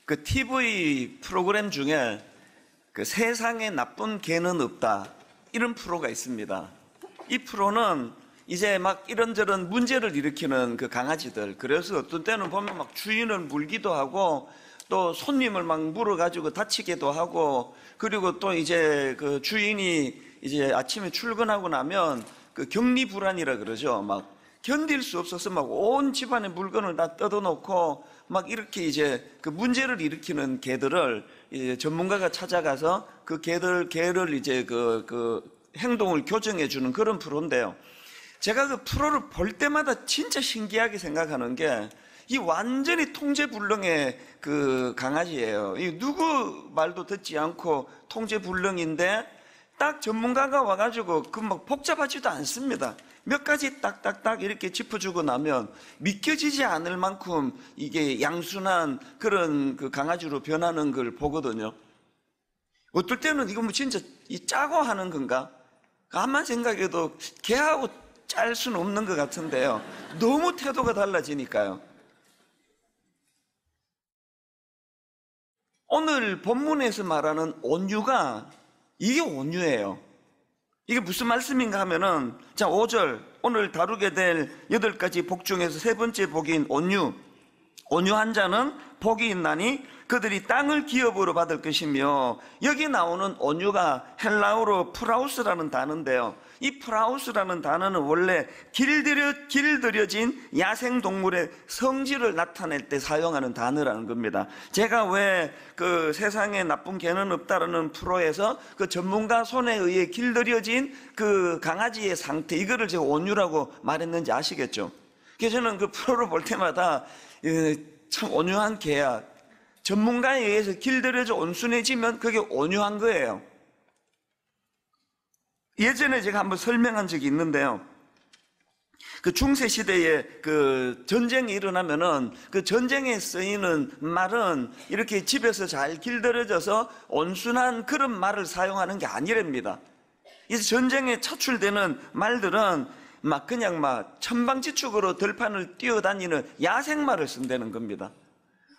그 TV 프로그램 중에 그 세상에 나쁜 개는 없다, 이런 프로가 있습니다. 이 프로는 이제 막 이런저런 문제를 일으키는 그 강아지들, 그래서 어떤 때는 보면 막 주인을 물기도 하고 또 손님을 막 물어가지고 다치기도 하고, 그리고 또 이제 그 주인이 이제 아침에 출근하고 나면 그 격리불안이라 그러죠. 막 견딜 수 없어서 막 온 집안의 물건을 다 뜯어놓고 막 이렇게 이제 그 문제를 일으키는 개들을 이제 전문가가 찾아가서 그 개를 이제 그 행동을 교정해주는 그런 프로인데요. 제가 그 프로를 볼 때마다 진짜 신기하게 생각하는 게, 이 완전히 통제불능의 그 강아지예요. 이 누구 말도 듣지 않고 통제불능인데, 딱 전문가가 와가지고 그 막 복잡하지도 않습니다. 몇 가지 딱딱딱 이렇게 짚어주고 나면 믿겨지지 않을 만큼 이게 양순한 그런 그 강아지로 변하는 걸 보거든요. 어떨 때는 이거 뭐 진짜 이 짜고 하는 건가? 가만 생각해도 개하고 짤 수는 없는 것 같은데요. 너무 태도가 달라지니까요. 오늘 본문에서 말하는 온유가, 이게 온유예요. 이게 무슨 말씀인가 하면은, 자, 5절, 오늘 다루게 될 8가지 복 중에서 세 번째 복인 온유. 온유한 자는 복이 있나니 그들이 땅을 기업으로 받을 것이며, 여기 나오는 온유가 헬라어로 프라우스라는 단어인데요. 이 프라우스라는 단어는 원래 길들여진 야생동물의 성질을 나타낼 때 사용하는 단어라는 겁니다. 제가 왜 그 세상에 나쁜 개는 없다라는 프로에서 그 전문가 손에 의해 길들여진 그 강아지의 상태, 이거를 제가 온유라고 말했는지 아시겠죠? 그래서 저는 그 프로를 볼 때마다 참 온유한 개야, 전문가에 의해서 길들여져 온순해지면 그게 온유한 거예요. 예전에 제가 한번 설명한 적이 있는데요. 그 중세시대에 그 전쟁이 일어나면은 그 전쟁에 쓰이는 말은 이렇게 집에서 잘 길들여져서 온순한 그런 말을 사용하는 게 아니랍니다. 이제 전쟁에 차출되는 말들은 막 그냥 막 천방지축으로 들판을 뛰어다니는 야생말을 쓴다는 겁니다.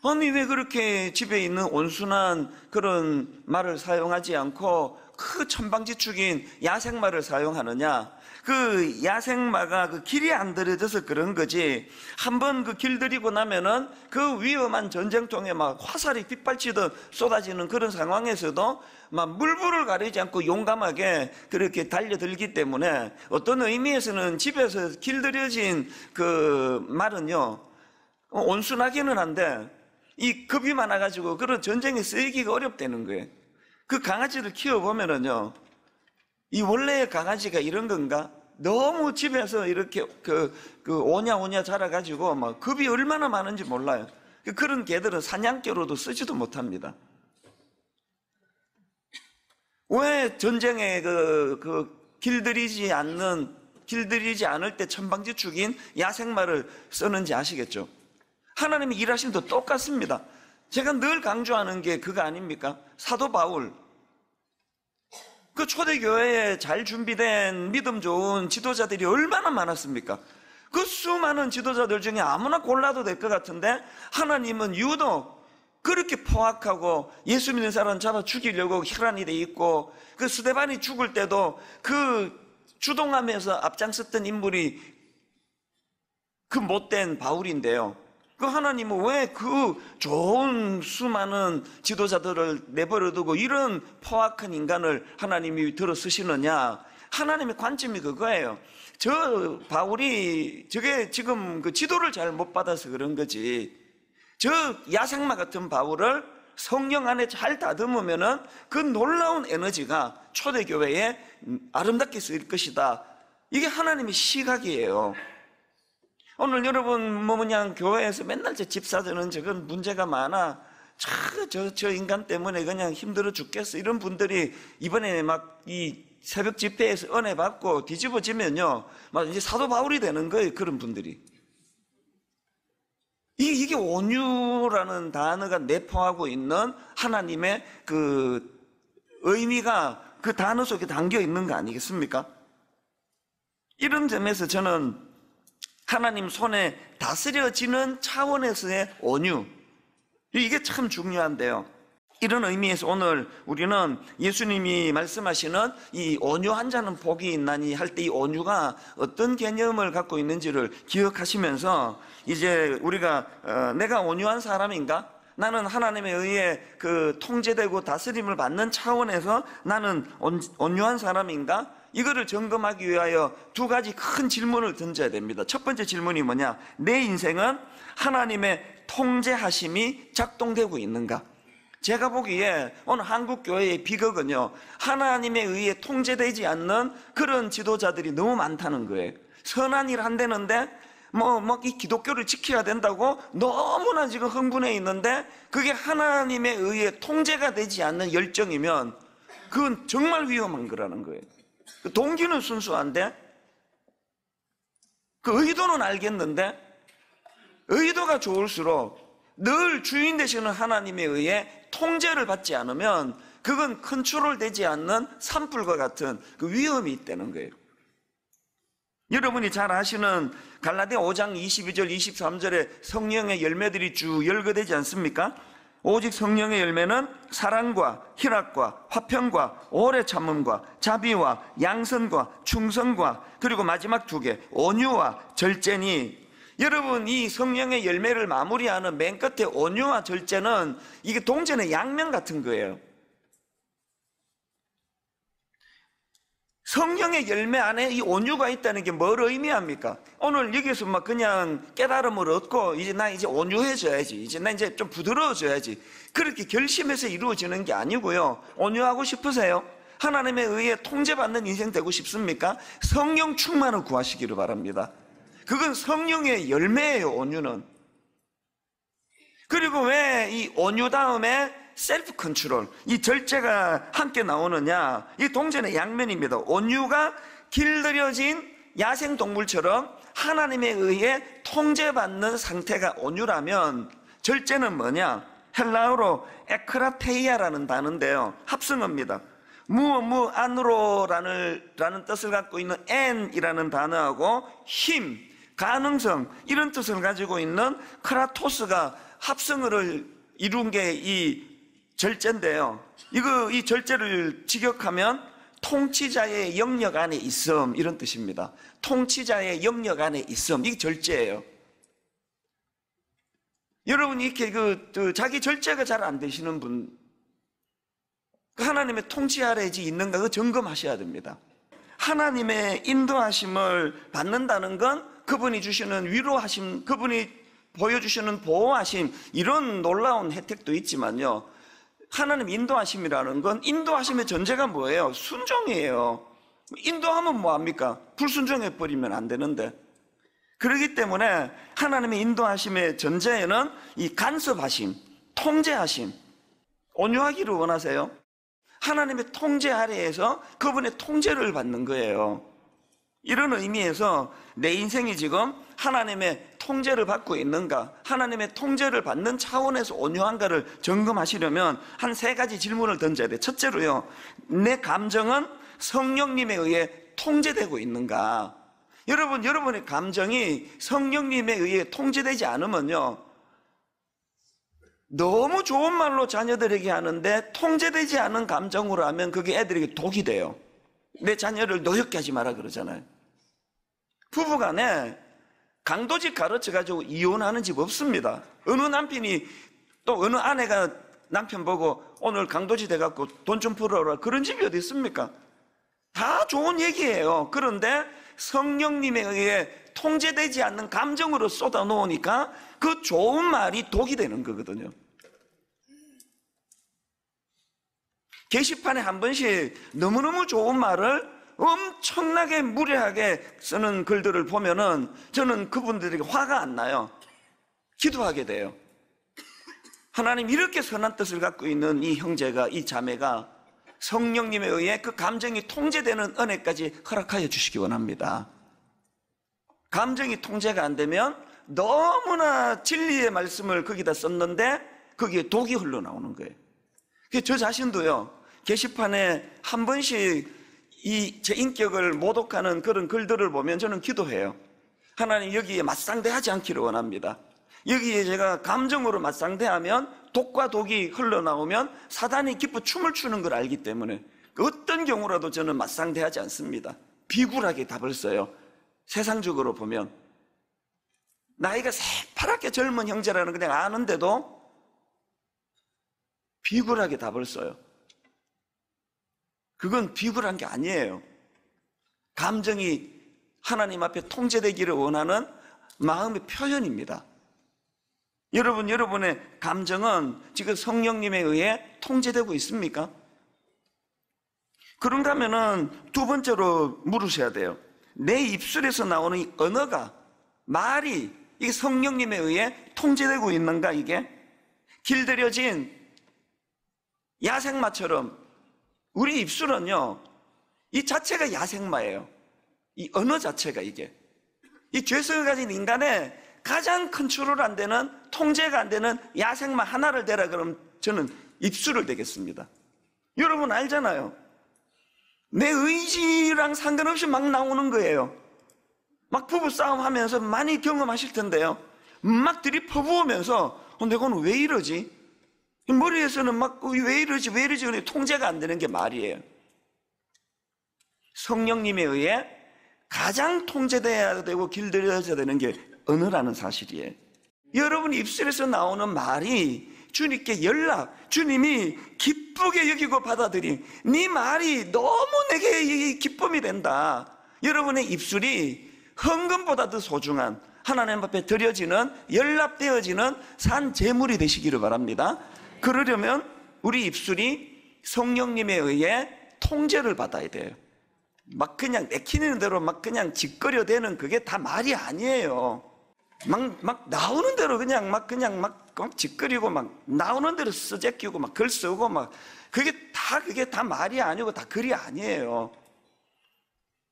아니, 왜 그렇게 집에 있는 온순한 그런 말을 사용하지 않고 그 천방지축인 야생말을 사용하느냐? 그 야생마가 그 길이 안 들여져서 그런 거지, 한번 그 길들이고 나면은 그 위험한 전쟁통에 막 화살이 빗발치듯 쏟아지는 그런 상황에서도 막 물불을 가리지 않고 용감하게 그렇게 달려들기 때문에, 어떤 의미에서는 집에서 길들여진 그 말은요, 온순하기는 한데 이 겁이 많아가지고 그런 전쟁에 쓰이기가 어렵다는 거예요. 그 강아지를 키워보면은요, 이 원래의 강아지가 이런 건가? 너무 집에서 이렇게 오냐 자라가지고 막 겁이 얼마나 많은지 몰라요. 그런 개들은 사냥개로도 쓰지도 못합니다. 왜 전쟁에 길들이지 않을 때 천방지축인 야생말을 쓰는지 아시겠죠? 하나님의 일하심도 똑같습니다. 제가 늘 강조하는 게 그거 아닙니까? 사도 바울, 그 초대교회에 잘 준비된 믿음 좋은 지도자들이 얼마나 많았습니까? 그 수많은 지도자들 중에 아무나 골라도 될 것 같은데, 하나님은 유독 그렇게 포악하고 예수 믿는 사람 잡아 죽이려고 혈안이 돼 있고, 그 스데반이 죽을 때도 그 주동하면서 앞장섰던 인물이 그 못된 바울인데요. 그 하나님은 왜 그 좋은 수많은 지도자들을 내버려두고 이런 포악한 인간을 하나님이 들어 쓰시느냐? 하나님의 관점이 그거예요. 저 바울이 저게 지금 그 지도를 잘 못 받아서 그런 거지, 저 야생마 같은 바울을 성령 안에 잘 다듬으면은 그 놀라운 에너지가 초대교회에 아름답게 쓰일 것이다. 이게 하나님의 시각이에요. 오늘 여러분 그냥 교회에서 맨날 저 집사들은 저건 문제가 많아, 저 인간 때문에 그냥 힘들어 죽겠어, 이런 분들이 이번에 막 이 새벽 집회에서 은혜 받고 뒤집어지면요, 막 이제 사도 바울이 되는 거예요. 그런 분들이. 이게 온유라는 단어가 내포하고 있는 하나님의 그 의미가 그 단어 속에 담겨 있는 거 아니겠습니까? 이런 점에서 저는 하나님 손에 다스려지는 차원에서의 온유, 이게 참 중요한데요. 이런 의미에서 오늘 우리는 예수님이 말씀하시는 이 온유한 자는 복이 있나니 할 때 이 온유가 어떤 개념을 갖고 있는지를 기억하시면서 이제 우리가 내가 온유한 사람인가? 나는 하나님에 의해 그 통제되고 다스림을 받는 차원에서 나는 온유한 사람인가? 이거를 점검하기 위하여 두 가지 큰 질문을 던져야 됩니다. 첫 번째 질문이 뭐냐? 내 인생은 하나님의 통제하심이 작동되고 있는가? 제가 보기에 오늘 한국교회의 비극은요, 하나님에 의해 통제되지 않는 그런 지도자들이 너무 많다는 거예요. 선한 일 한다는데 이 기독교를 지켜야 된다고 너무나 지금 흥분해 있는데 그게 하나님에 의해 통제가 되지 않는 열정이면 그건 정말 위험한 거라는 거예요. 동기는 순수한데 그 의도는 알겠는데 의도가 좋을수록 늘 주인 되시는 하나님에 의해 통제를 받지 않으면 그건 컨트롤 되지 않는 산불과 같은 그 위험이 있다는 거예요. 여러분이 잘 아시는 갈라디아 5장 22절 23절에 성령의 열매들이 쭉 열거되지 않습니까? 오직 성령의 열매는 사랑과 희락과 화평과 오래 참음과 자비와 양선과 충성과 그리고 마지막 두 개 온유와 절제니, 여러분 이 성령의 열매를 마무리하는 맨 끝에 온유와 절제는 이게 동전의 양면 같은 거예요. 성령의 열매 안에 이 온유가 있다는 게 뭘 의미합니까? 오늘 여기서 막 그냥 깨달음을 얻고 이제 나 이제 온유해져야지, 이제 나 이제 좀 부드러워져야지, 그렇게 결심해서 이루어지는 게 아니고요. 온유하고 싶으세요? 하나님에 의해 통제받는 인생 되고 싶습니까? 성령 충만을 구하시기를 바랍니다. 그건 성령의 열매예요, 온유는. 그리고 왜 이 온유 다음에 셀프 컨트롤, 이 절제가 함께 나오느냐? 이 동전의 양면입니다. 온유가 길들여진 야생 동물처럼 하나님에 의해 통제받는 상태가 온유라면, 절제는 뭐냐? 헬라어로 에크라테이아라는 단어인데요, 합성어입니다. 안으로라는 뜻을 갖고 있는 엔이라는 단어하고 힘, 가능성, 이런 뜻을 가지고 있는 크라토스가 합성어를 이룬 게 이 절제인데요. 이 절제를 직역하면 통치자의 영역 안에 있음, 이런 뜻입니다. 통치자의 영역 안에 있음, 이게 절제예요. 여러분 이렇게 자기 절제가 잘 안 되시는 분, 하나님의 통치 아래에 있는가 그 점검하셔야 됩니다. 하나님의 인도하심을 받는다는 건 그분이 주시는 위로하심, 그분이 보여주시는 보호하심, 이런 놀라운 혜택도 있지만요, 하나님 인도하심이라는 건 인도하심의 전제가 뭐예요? 순종이에요. 인도하면 뭐합니까? 불순종해버리면 안 되는데. 그렇기 때문에 하나님의 인도하심의 전제에는 이 간섭하심, 통제하심, 온유하기를 원하세요? 하나님의 통제 아래에서 그분의 통제를 받는 거예요. 이런 의미에서 내 인생이 지금 하나님의 통제를 받고 있는가, 하나님의 통제를 받는 차원에서 온유한가를 점검하시려면 한 세 가지 질문을 던져야 돼요. 첫째로요, 내 감정은 성령님에 의해 통제되고 있는가? 여러분의 감정이 성령님에 의해 통제되지 않으면요, 너무 좋은 말로 자녀들에게 하는데 통제되지 않은 감정으로 하면 그게 애들에게 독이 돼요. 내 자녀를 노엽게 하지 마라 그러잖아요. 부부간에 강도직 가르쳐가지고 이혼하는 집 없습니다. 어느 남편이 또 어느 아내가 남편 보고 오늘 강도직 돼갖고 돈 좀 벌어라, 그런 집이 어디 있습니까? 다 좋은 얘기예요. 그런데 성령님에 의해 통제되지 않는 감정으로 쏟아 놓으니까 그 좋은 말이 독이 되는 거거든요. 게시판에 한 번씩 너무너무 좋은 말을 엄청나게 무례하게 쓰는 글들을 보면은 저는 그분들에게 화가 안 나요. 기도하게 돼요. 하나님, 이렇게 선한 뜻을 갖고 있는 이 형제가, 이 자매가 성령님에 의해 그 감정이 통제되는 은혜까지 허락하여 주시기 원합니다. 감정이 통제가 안 되면 너무나 진리의 말씀을 거기다 썼는데 거기에 독이 흘러나오는 거예요. 저 자신도요, 게시판에 한 번씩 제 인격을 모독하는 그런 글들을 보면 저는 기도해요. 하나님, 여기에 맞상대하지 않기를 원합니다. 여기에 제가 감정으로 맞상대하면 독과 독이 흘러나오면 사단이 기뻐 춤을 추는 걸 알기 때문에 어떤 경우라도 저는 맞상대하지 않습니다. 비굴하게 답을 써요. 세상적으로 보면 나이가 새파랗게 젊은 형제라는 그냥 아는데도 비굴하게 답을 써요. 그건 비굴한 게 아니에요. 감정이 하나님 앞에 통제되기를 원하는 마음의 표현입니다. 여러분의 감정은 지금 성령님에 의해 통제되고 있습니까? 그런가 하면은 두 번째로 물으셔야 돼요. 내 입술에서 나오는 이 언어가, 말이 이게 성령님에 의해 통제되고 있는가? 이게 길들여진 야생마처럼 우리 입술은요, 이 자체가 야생마예요. 이 언어 자체가 이게 이 죄성을 가진 인간의 가장 컨트롤 안 되는, 통제가 안 되는 야생마 하나를 대라 그러면 저는 입술을 대겠습니다. 여러분 알잖아요. 내 의지랑 상관없이 막 나오는 거예요. 막 부부싸움 하면서 많이 경험하실 텐데요. 막 들이퍼부으면서 내가 오늘 왜 이러지? 머리에서는 막 왜 이러지 통제가 안 되는 게 말이에요. 성령님에 의해 가장 통제돼야 되고 길들여져야 되는 게 언어라는 사실이에요. 여러분 입술에서 나오는 말이 주님께 주님이 기쁘게 여기고 받아들인 네 말이 너무 내게 기쁨이 된다. 여러분의 입술이 헌금보다 더 소중한 하나님 앞에 드려지는, 연락되어지는 산 제물이 되시기를 바랍니다. 그러려면 우리 입술이 성령님에 의해 통제를 받아야 돼요. 막 그냥 내키는 대로 막 그냥 짓거려대는 그게 다 말이 아니에요. 막 나오는 대로 그냥 막 짓거리고 막 나오는 대로 쓰재끼고 막 글 쓰고 막 그게 다 말이 아니고 다 글이 아니에요.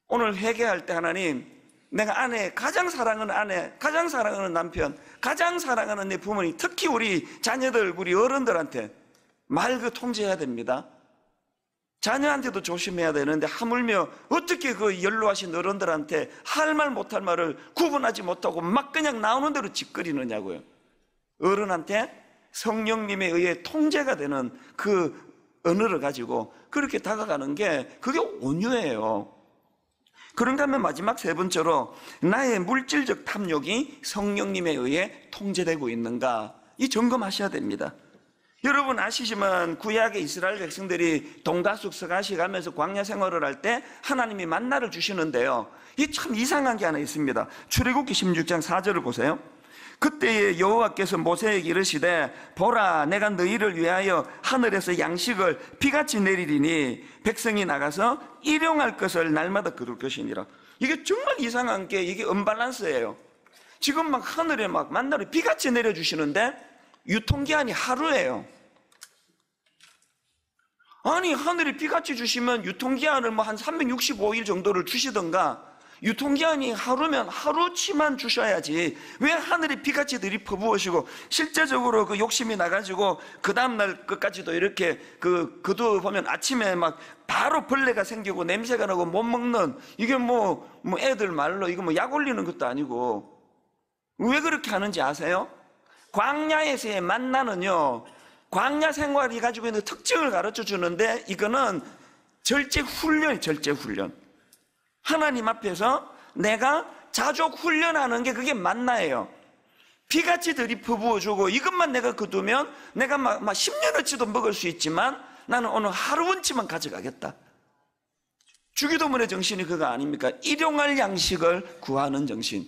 오늘 회개할 때 하나님, 내가 아내, 가장 사랑하는 아내, 가장 사랑하는 남편, 가장 사랑하는 내 부모님, 특히 우리 자녀들, 우리 어른들한테 말 통제해야 됩니다. 자녀한테도 조심해야 되는데 하물며 어떻게 그 연로하신 어른들한테 할 말 못할 말을 구분하지 못하고 막 그냥 나오는 대로 짓거리느냐고요. 어른한테 성령님에 의해 통제가 되는 그 언어를 가지고 그렇게 다가가는 게 그게 온유예요. 그런가 하면 마지막 세 번째로 나의 물질적 탐욕이 성령님에 의해 통제되고 있는가, 이 점검하셔야 됩니다. 여러분 아시지만 구약의 이스라엘 백성들이 동가숙 서가시 가면서 광야 생활을 할 때 하나님이 만나를 주시는데요, 이 참 이상한 게 하나 있습니다. 출애굽기 16장 4절을 보세요. 그때에 여호와께서 모세에게 이르시되 보라, 내가 너희를 위하여 하늘에서 양식을 비같이 내리리니 백성이 나가서 일용할 것을 날마다 거둘 것이니라. 이게 정말 이상한 게 이게 언밸런스예요. 지금 막 하늘에 막 만나를 비같이 내려주시는데 유통기한이 하루예요. 아니 하늘에 비같이 주시면 유통기한을 뭐 한 365일 정도를 주시던가, 유통기한이 하루면 하루치만 주셔야지 왜 하늘에 비같이 들이퍼부으시고 실제적으로 그 욕심이 나가지고 그 다음날 끝까지도 이렇게 그도 보면 아침에 막 바로 벌레가 생기고 냄새가 나고 못 먹는, 이게 뭐 애들 말로 이거 뭐 약 올리는 것도 아니고 왜 그렇게 하는지 아세요? 광야에서의 만나는요, 광야 생활이 가지고 있는 특징을 가르쳐 주는데 이거는 절제훈련이에요. 절제훈련. 하나님 앞에서 내가 자족 훈련하는 게 그게 만나예요. 비같이 들이퍼부어주고 이것만 내가 거두면 내가 막 10년어치도 먹을 수 있지만 나는 오늘 하루원치만 가져가겠다. 주기도문의 정신이 그거 아닙니까? 일용할 양식을 구하는 정신.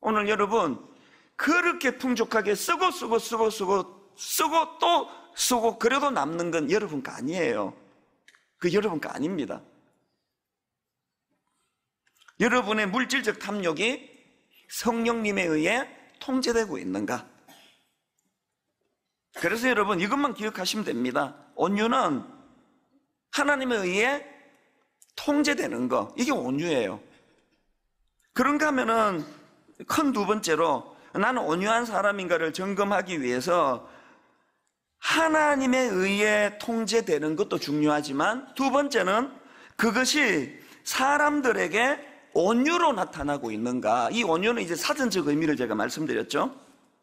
오늘 여러분 그렇게 풍족하게 쓰고 또 쓰고 그래도 남는 건 여러분 거 아니에요. 그 여러분 거 아닙니다. 여러분의 물질적 탐욕이 성령님에 의해 통제되고 있는가? 그래서 여러분 이것만 기억하시면 됩니다. 온유는 하나님에 의해 통제되는 거, 이게 온유예요. 그런가 하면은 큰 두 번째로 나는 온유한 사람인가를 점검하기 위해서 하나님에 의해 통제되는 것도 중요하지만 두 번째는 그것이 사람들에게 온유로 나타나고 있는가. 이 온유는 이제 사전적 의미를 제가 말씀드렸죠.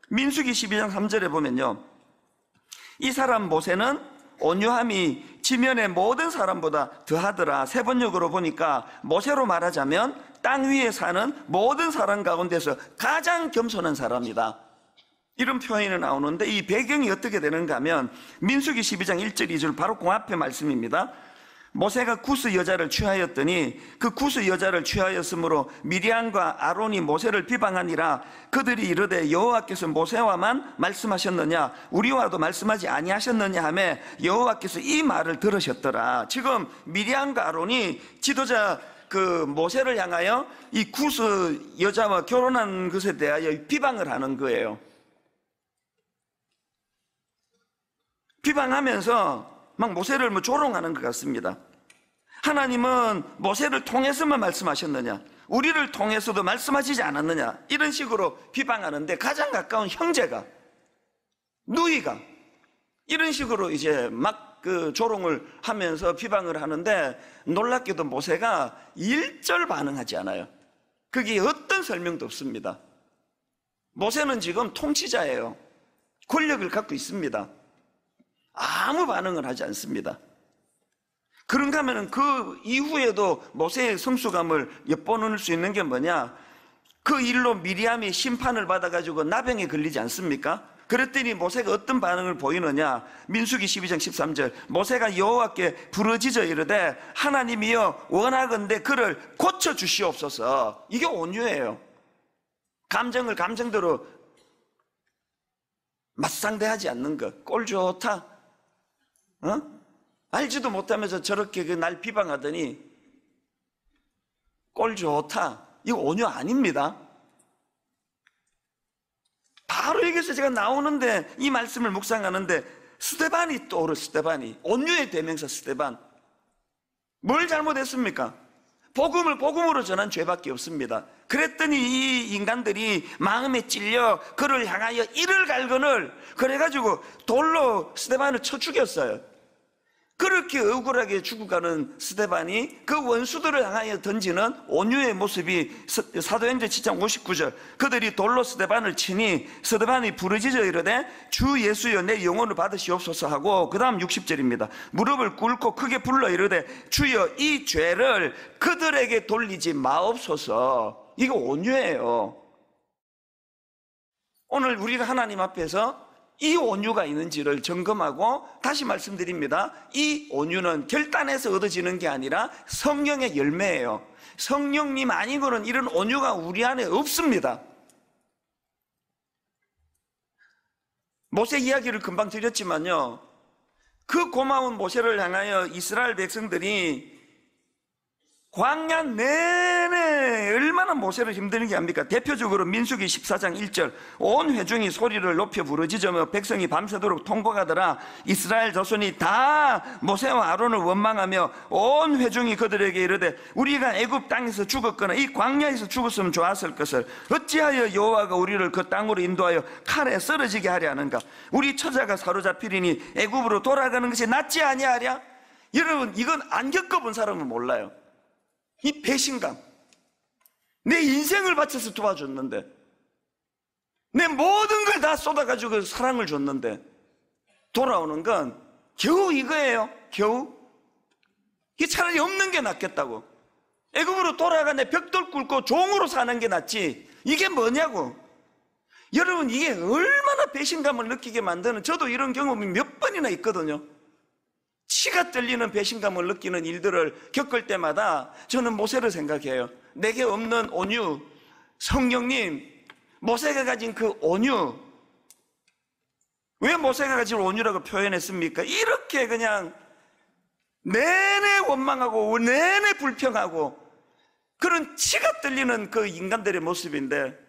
민수기 12장 3절에 보면요, 이 사람 모세는 온유함이 지면의 모든 사람보다 더하더라. 세 번역으로 보니까 모세로 말하자면 땅 위에 사는 모든 사람 가운데서 가장 겸손한 사람이다, 이런 표현이 나오는데, 이 배경이 어떻게 되는가 하면 민수기 12장 1절 2절 바로 그 앞에 말씀입니다. 모세가 구스 여자를 취하였더니 그 구스 여자를 취하였으므로 미리암과 아론이 모세를 비방하니라. 그들이 이르되 여호와께서 모세와만 말씀하셨느냐 우리와도 말씀하지 아니하셨느냐 하며 여호와께서 이 말을 들으셨더라. 지금 미리암과 아론이 지도자 그 모세를 향하여 이 구스 여자와 결혼한 것에 대하여 비방을 하는 거예요. 비방하면서 막 모세를 조롱하는 것 같습니다. 하나님은 모세를 통해서만 말씀하셨느냐, 우리를 통해서도 말씀하시지 않았느냐, 이런 식으로 비방하는데, 가장 가까운 형제가, 누이가 이런 식으로 이제 막 그 조롱을 하면서 비방을 하는데, 놀랍게도 모세가 일절 반응하지 않아요. 그게 어떤 설명도 없습니다. 모세는 지금 통치자예요. 권력을 갖고 있습니다. 아무 반응을 하지 않습니다. 그런가 하면 그 이후에도 모세의 성숙함을 엿보는 수 있는 게 뭐냐, 그 일로 미리암이 심판을 받아가지고 나병에 걸리지 않습니까? 그랬더니 모세가 어떤 반응을 보이느냐, 민수기 12장 13절 모세가 여호와께 부르짖어 이르되 하나님이여 원하건대 그를 고쳐주시옵소서. 이게 온유예요. 감정을 감정대로 맞상대하지 않는 것. 꼴 좋다, 알지도 못하면서 저렇게 날 비방하더니 꼴 좋다, 이거 온유 아닙니다. 바로 여기서 제가 나오는데, 이 말씀을 묵상하는데 스데반이 떠오르. 스데반이, 온유의 대명사 스데반. 뭘 잘못했습니까? 복음을 복음으로 전한 죄밖에 없습니다. 그랬더니 이 인간들이 마음에 찔려 그를 향하여 이를 갈거늘 그래가지고 돌로 스데반을 쳐 죽였어요. 그렇게 억울하게 죽어가는 스데반이 그 원수들을 향하여 던지는 온유의 모습이 사도행전 7장 59절 그들이 돌로 스데반을 치니 스데반이 부르짖어 이르되 주 예수여 내 영혼을 받으시옵소서 하고, 그 다음 60절입니다. 무릎을 꿇고 크게 불러 이르되 주여 이 죄를 그들에게 돌리지 마옵소서. 이거 온유예요. 오늘 우리가 하나님 앞에서 이 온유가 있는지를 점검하고, 다시 말씀드립니다, 이 온유는 결단에서 얻어지는 게 아니라 성령의 열매예요. 성령님 아니고는 이런 온유가 우리 안에 없습니다. 모세 이야기를 금방 드렸지만요, 그 고마운 모세를 향하여 이스라엘 백성들이 광야 내내 얼마나 모세를 힘들게 합니까? 대표적으로 민수기 14장 1절 온 회중이 소리를 높여 부르짖으며 백성이 밤새도록 통곡하더라. 이스라엘 자손이 다 모세와 아론을 원망하며 온 회중이 그들에게 이르되 우리가 애굽 땅에서 죽었거나 이 광야에서 죽었으면 좋았을 것을 어찌하여 여호와가 우리를 그 땅으로 인도하여 칼에 쓰러지게 하려 하는가? 우리 처자가 사로잡히리니 애굽으로 돌아가는 것이 낫지 아니하랴? 여러분, 이건 안 겪어본 사람은 몰라요. 이 배신감, 내 인생을 바쳐서 도와줬는데, 내 모든 걸 다 쏟아가지고 사랑을 줬는데 돌아오는 건 겨우 이거예요. 겨우. 이게 차라리 없는 게 낫겠다고. 애굽으로 돌아가 내 벽돌 꿇고 종으로 사는 게 낫지, 이게 뭐냐고. 여러분, 이게 얼마나 배신감을 느끼게 만드는, 저도 이런 경험이 몇 번이나 있거든요. 치가 떨리는 배신감을 느끼는 일들을 겪을 때마다 저는 모세를 생각해요. 내게 없는 온유, 성령님, 모세가 가진 그 온유. 왜 모세가 가진 온유라고 표현했습니까? 이렇게 그냥 내내 원망하고 내내 불평하고 그런 치가 떨리는 그 인간들의 모습인데,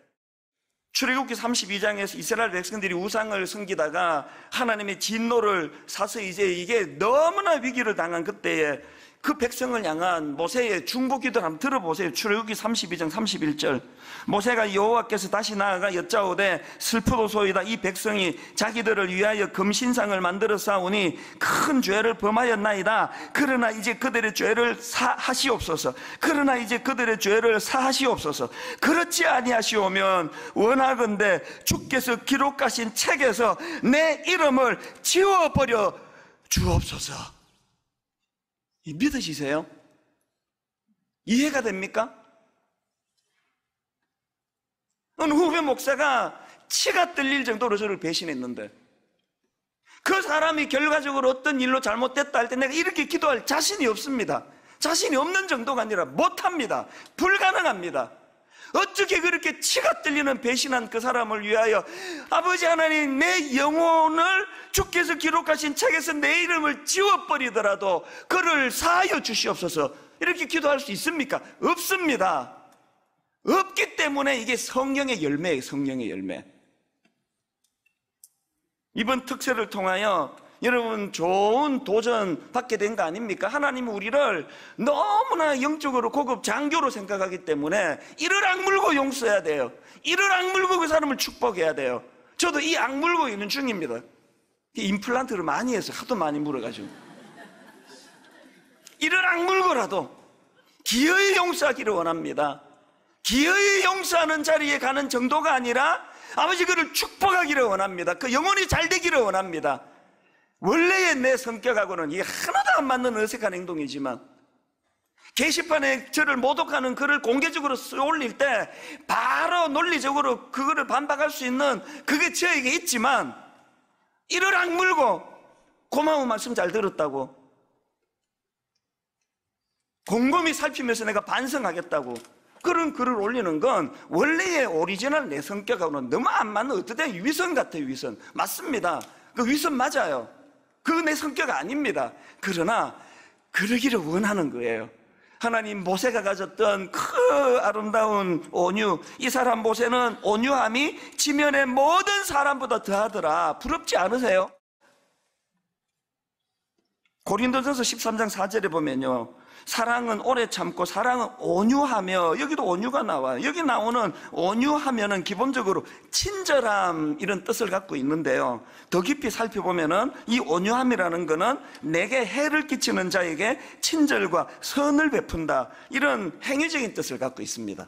출애굽기 32장에서 이스라엘 백성들이 우상을 섬기다가 하나님의 진노를 사서 이제 이게 너무나 위기를 당한 그때에 그 백성을 향한 모세의 중보기도를 한번 들어보세요. 출애굽기 32장 31절. 모세가 여호와께서 다시 나아가 여짜오되 슬프도소이다. 이 백성이 자기들을 위하여 금신상을 만들어 싸우니 큰 죄를 범하였나이다. 그러나 이제 그들의 죄를 사하시옵소서. 그러나 이제 그들의 죄를 사하시옵소서. 그렇지 아니하시오면 원하건대 주께서 기록하신 책에서 내 이름을 지워버려 주옵소서. 믿으시세요? 이해가 됩니까? 어느 후배 목사가 치가 떨릴 정도로 저를 배신했는데, 그 사람이 결과적으로 어떤 일로 잘못됐다 할 때 내가 이렇게 기도할 자신이 없습니다. 자신이 없는 정도가 아니라 못합니다. 불가능합니다. 어떻게 그렇게 치가 떨리는 배신한 그 사람을 위하여 아버지 하나님, 내 영혼을 주께서 기록하신 책에서 내 이름을 지워버리더라도 그를 사하여 주시옵소서, 이렇게 기도할 수 있습니까? 없습니다. 없기 때문에 이게 성령의 열매예요. 성령의 열매. 이번 특세를 통하여 여러분 좋은 도전 받게 된 거 아닙니까? 하나님은 우리를 너무나 영적으로 고급 장교로 생각하기 때문에 이를 악물고 용서해야 돼요. 이를 악물고 그 사람을 축복해야 돼요. 저도 이 악물고 있는 중입니다. 임플란트를 많이 해서 하도 많이 물어가지고 이를 악물고라도 기어이 용서하기를 원합니다. 기어이 용서하는 자리에 가는 정도가 아니라 아버지 그를 축복하기를 원합니다. 그 영혼이 잘 되기를 원합니다. 원래의 내 성격하고는 이게 하나도 안 맞는 어색한 행동이지만 게시판에 저를 모독하는 글을 공개적으로 올릴 때 바로 논리적으로 그거를 반박할 수 있는 그게 저에게 있지만, 이를 악물고 고마운 말씀 잘 들었다고, 곰곰이 살피면서 내가 반성하겠다고 그런 글을 올리는 건 원래의 오리지널 내 성격하고는 너무 안 맞는 어떨 때 위선 같아요. 위선. 맞습니다. 그 위선 맞아요. 그거 내 성격 아닙니다. 그러나 그러기를 원하는 거예요. 하나님, 모세가 가졌던 그 아름다운 온유, 이 사람 모세는 온유함이 지면의 모든 사람보다 더하더라. 부럽지 않으세요? 고린도전서 13장 4절에 보면요, 사랑은 오래 참고 사랑은 온유하며, 여기도 온유가 나와요. 여기 나오는 온유하면은 기본적으로 친절함 이런 뜻을 갖고 있는데요, 더 깊이 살펴보면은 이 온유함이라는 거는 내게 해를 끼치는 자에게 친절과 선을 베푼다, 이런 행위적인 뜻을 갖고 있습니다.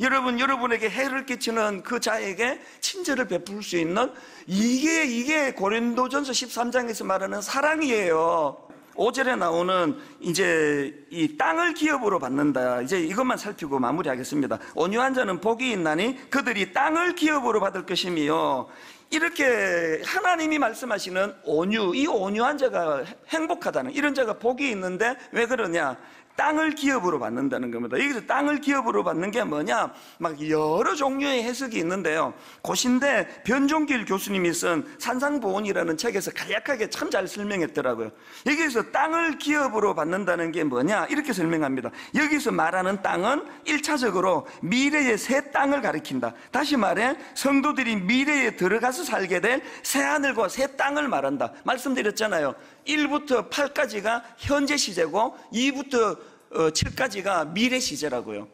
여러분에게 해를 끼치는 그 자에게 친절을 베풀 수 있는 이게 고린도전서 13장에서 말하는 사랑이에요. 5절에 나오는 이제 이 땅을 기업으로 받는다, 이제 이것만 살피고 마무리하겠습니다. 온유한 자는 복이 있나니 그들이 땅을 기업으로 받을 것이며, 이렇게 하나님이 말씀하시는 온유, 이 온유한 자가 행복하다는, 이런 자가 복이 있는데 왜 그러냐? 땅을 기업으로 받는다는 겁니다. 여기서 땅을 기업으로 받는 게 뭐냐? 막 여러 종류의 해석이 있는데요, 고신대 변종길 교수님이 쓴 산상보온이라는 책에서 간략하게 참 잘 설명했더라고요. 여기서 땅을 기업으로 받는다는 게 뭐냐? 이렇게 설명합니다. 여기서 말하는 땅은 1차적으로 미래의 새 땅을 가리킨다. 다시 말해 성도들이 미래에 들어가서 살게 될 새하늘과 새 땅을 말한다. 말씀드렸잖아요. 1부터 8까지가 현재 시제고 2부터 7까지가 미래 시제라고요.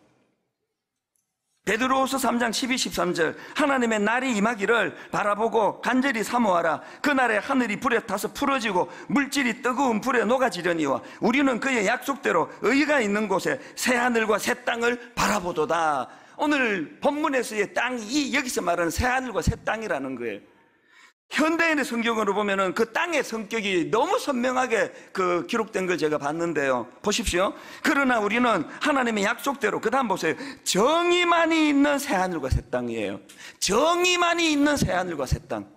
베드로후서 3장 12, 13절, 하나님의 날이 임하기를 바라보고 간절히 사모하라. 그날에 하늘이 불에 타서 풀어지고 물질이 뜨거운 불에 녹아지려니와 우리는 그의 약속대로 의가 있는 곳에 새 하늘과 새 땅을 바라보도다. 오늘 본문에서의 땅이 여기서 말하는 새 하늘과 새 땅이라는 거예요. 현대인의 성경으로 보면은 그 땅의 성격이 너무 선명하게 기록된 걸 제가 봤는데요, 보십시오. 그러나 우리는 하나님의 약속대로, 그 다음 보세요, 정의만이 있는 새하늘과 새 땅이에요. 정의만이 있는 새하늘과 새 땅.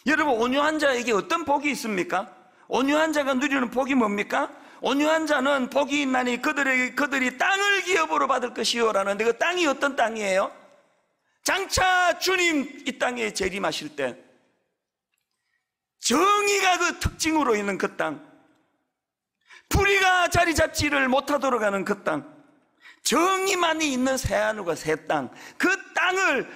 여러분, 온유한 자에게 어떤 복이 있습니까? 온유한 자가 누리는 복이 뭡니까? 온유한 자는 복이 있나니 그들이 땅을 기업으로 받을 것이요 라는데, 그 땅이 어떤 땅이에요? 장차 주님 이 땅에 재림하실 때 정의가 그 특징으로 있는 그 땅, 불의가 자리 잡지를 못하도록 하는 그 땅, 정의만이 있는 새하늘과 새 땅, 그 땅을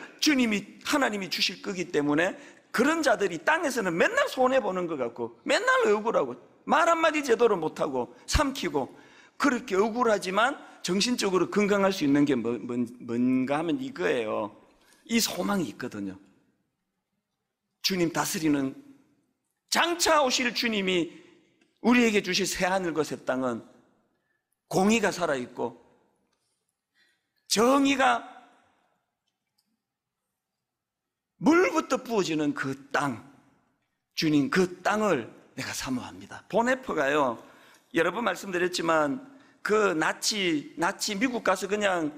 하나님이 주실 거기 때문에 그런 자들이 땅에서는 맨날 손해보는 것 같고 맨날 억울하고 말 한마디 제대로 못하고 삼키고 그렇게 억울하지만 정신적으로 건강할 수 있는 게 뭔가 하면 이거예요. 이 소망이 있거든요. 주님 다스리는, 장차 오실 주님이 우리에게 주실 새하늘과 새 땅은 공의가 살아있고 정의가 물부터 부어지는 그 땅, 주님 그 땅을 내가 사모합니다. 보네퍼가요, 여러 번 말씀드렸지만 그 나치 미국 가서 그냥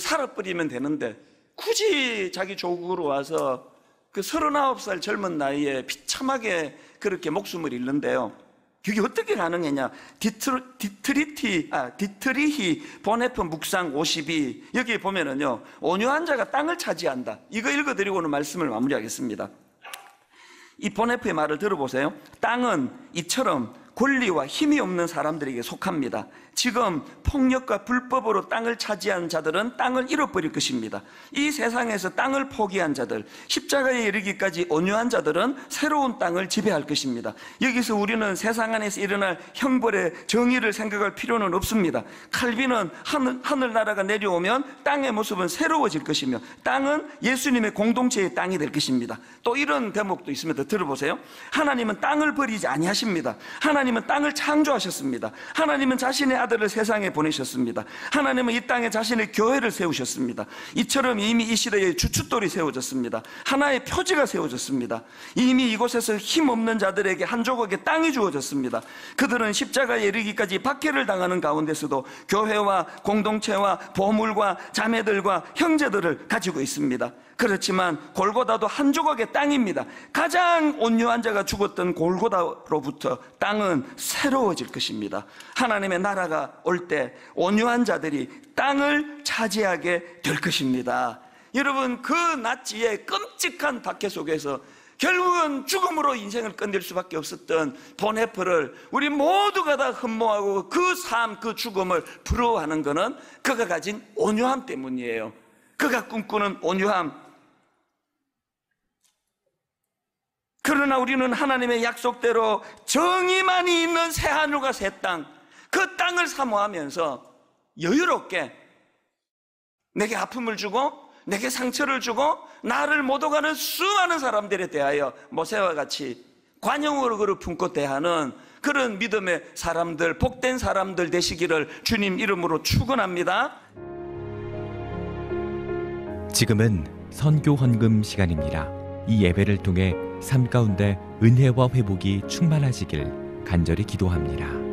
살아버리면 되는데 굳이 자기 조국으로 와서 39살 젊은 나이에 비참하게 그렇게 목숨을 잃는데요. 그게 어떻게 가능했냐? 디트리히 보네퍼 묵상 52, 여기 보면은요, 온유한 자가 땅을 차지한다. 이거 읽어드리고는 말씀을 마무리하겠습니다. 이 보네퍼의 말을 들어보세요. 땅은 이처럼 권리와 힘이 없는 사람들에게 속합니다. 지금 폭력과 불법으로 땅을 차지한 자들은 땅을 잃어버릴 것입니다. 이 세상에서 땅을 포기한 자들, 십자가에 이르기까지 온유한 자들은 새로운 땅을 지배할 것입니다. 여기서 우리는 세상 안에서 일어날 형벌의 정의를 생각할 필요는 없습니다. 칼빈은 하늘나라가 내려오면 땅의 모습은 새로워질 것이며 땅은 예수님의 공동체의 땅이 될 것입니다. 또 이런 대목도 있습니다. 들어보세요. 하나님은 땅을 버리지 아니하십니다. 하나님은 땅을 창조하셨습니다. 하나님은 자신의 아들을 세상에 보내셨습니다. 하나님은 이 땅에 자신의 교회를 세우셨습니다. 이처럼 이미 이 시대에 주춧돌이 세워졌습니다. 하나의 표지가 세워졌습니다. 이미 이곳에서 힘없는 자들에게 한 조각의 땅이 주어졌습니다. 그들은 십자가에 이르기까지 박해를 당하는 가운데서도 교회와 공동체와 보물과 자매들과 형제들을 가지고 있습니다. 그렇지만 골고다도 한 조각의 땅입니다. 가장 온유한 자가 죽었던 골고다로부터 땅은 새로워질 것입니다. 하나님의 나라가 올 때 온유한 자들이 땅을 차지하게 될 것입니다. 여러분, 그 나치의 끔찍한 박해 속에서 결국은 죽음으로 인생을 끝낼 수밖에 없었던 보네퍼를 우리 모두가 다 흠모하고 그 삶, 그 죽음을 부러워하는 것은 그가 가진 온유함 때문이에요. 그가 꿈꾸는 온유함. 그러나 우리는 하나님의 약속대로 정의만이 있는 새하늘과 새 땅, 그 땅을 사모하면서 여유롭게 내게 아픔을 주고 내게 상처를 주고 나를 못 오가는 수많은 사람들에 대하여 모세와 같이 관용으로 그를 품고 대하는 그런 믿음의 사람들, 복된 사람들 되시기를 주님 이름으로 축원합니다. 지금은 선교 헌금 시간입니다. 이 예배를 통해 삶 가운데 은혜와 회복이 충만하시길 간절히 기도합니다.